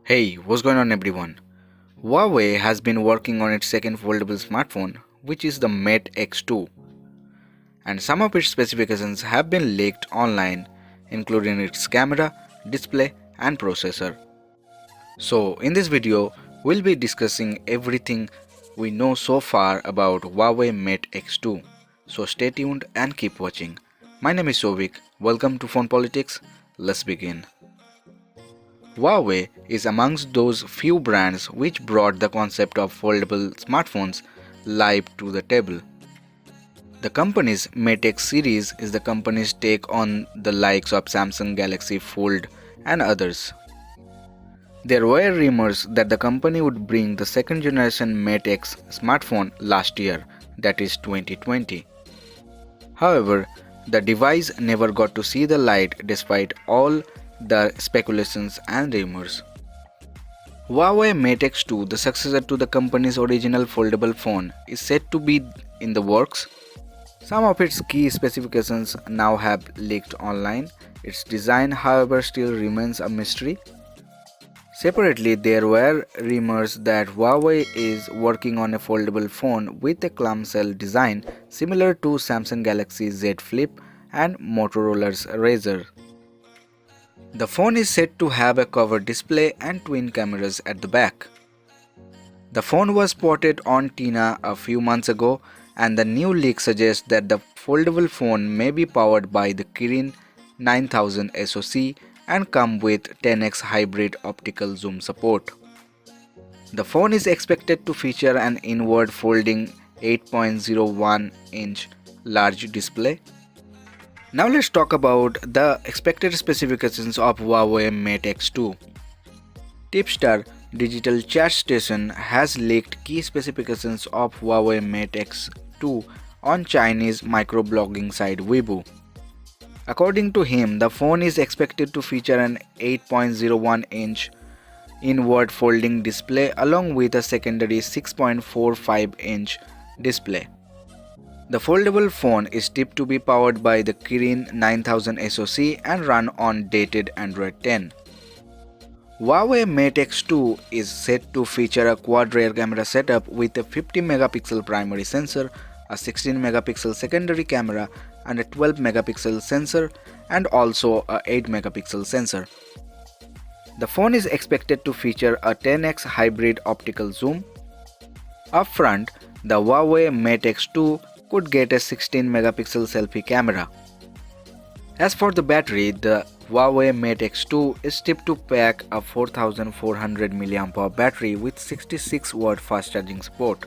Hey, what's going on everyone? Huawei has been working on its second foldable smartphone, which is the Mate X2, and some of its specifications have been leaked online, including its camera, display, and processor. So, in this video, we'll be discussing everything we know so far about Huawei Mate X2. So, stay tuned and keep watching. My name is Sovik. Welcome to Phone Politics. Let's begin. Huawei is amongst those few brands which brought the concept of foldable smartphones live to the table. The company's Mate X series is the company's take on the likes of Samsung Galaxy Fold and others. There were rumors that the company would bring the second generation Mate X smartphone last year, that is 2020. However, the device never got to see the light despite all the speculations and rumors. Huawei Mate X2, the successor to the company's original foldable phone, is said to be in the works. Some of its key specifications now have leaked online. Its design, however, still remains a mystery. Separately, there were rumors that Huawei is working on a foldable phone with a clamshell design similar to Samsung Galaxy Z Flip and Motorola's Razr. The phone is said to have a covered display and twin cameras at the back. The phone was spotted on Tina a few months ago, and the new leak suggests that the foldable phone may be powered by the Kirin 9000 SoC and come with 10x hybrid optical zoom support. The phone is expected to feature an inward folding 8.01-inch large display. Now let's talk about the expected specifications of Huawei Mate X2. Tipster Digital Chat Station has leaked key specifications of Huawei Mate X2 on Chinese microblogging site Weibo. According to him, the phone is expected to feature an 8.01-inch inward folding display along with a secondary 6.45-inch display. The foldable phone is tipped to be powered by the Kirin 9000 SoC and run on dated Android 10. Huawei Mate X2 is set to feature a quad rear camera setup with a 50-megapixel primary sensor, a 16-megapixel secondary camera, and a 12-megapixel sensor, and also a 8-megapixel sensor. The phone is expected to feature a 10x hybrid optical zoom. Up front, the Huawei Mate X2 could get a 16-megapixel selfie camera. As for the battery, the Huawei Mate X2 is tipped to pack a 4400 mAh battery with 66-watt fast charging support.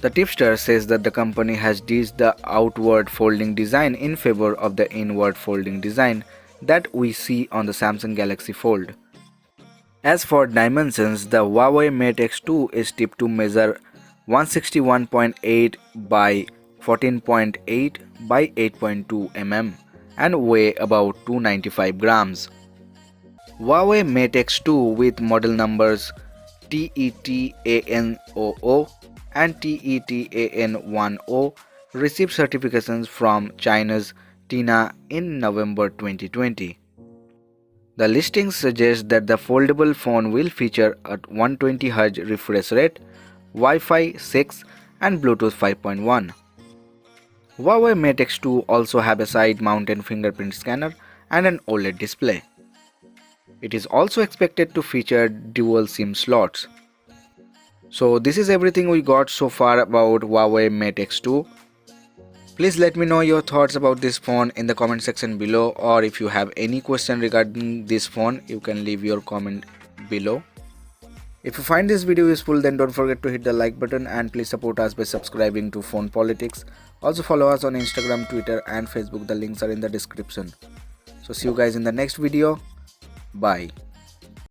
The tipster says that the company has ditched the outward folding design in favor of the inward folding design that we see on the Samsung Galaxy Fold. As for dimensions, the Huawei Mate X2 is tipped to measure 161.8 by 14.8 by 8.2 mm and weigh about 295 grams. Huawei Mate X2 with model numbers TETAN00 and TETAN10 received certifications from China's Tina in November 2020. The listings suggest that the foldable phone will feature a 120Hz refresh rate, Wi-Fi 6 and Bluetooth 5.1. Huawei Mate X2 also have a side-mounted fingerprint scanner and an OLED display. It is also expected to feature dual SIM slots. So this is everything we got so far about Huawei Mate X2. Please let me know your thoughts about this phone in the comment section below, or if you have any question regarding this phone, you can leave your comment below. If you find this video useful, then don't forget to hit the like button and please support us by subscribing to Phone Politics. Also follow us on Instagram, Twitter and Facebook. The links are in the description. So see you guys in the next video. Bye.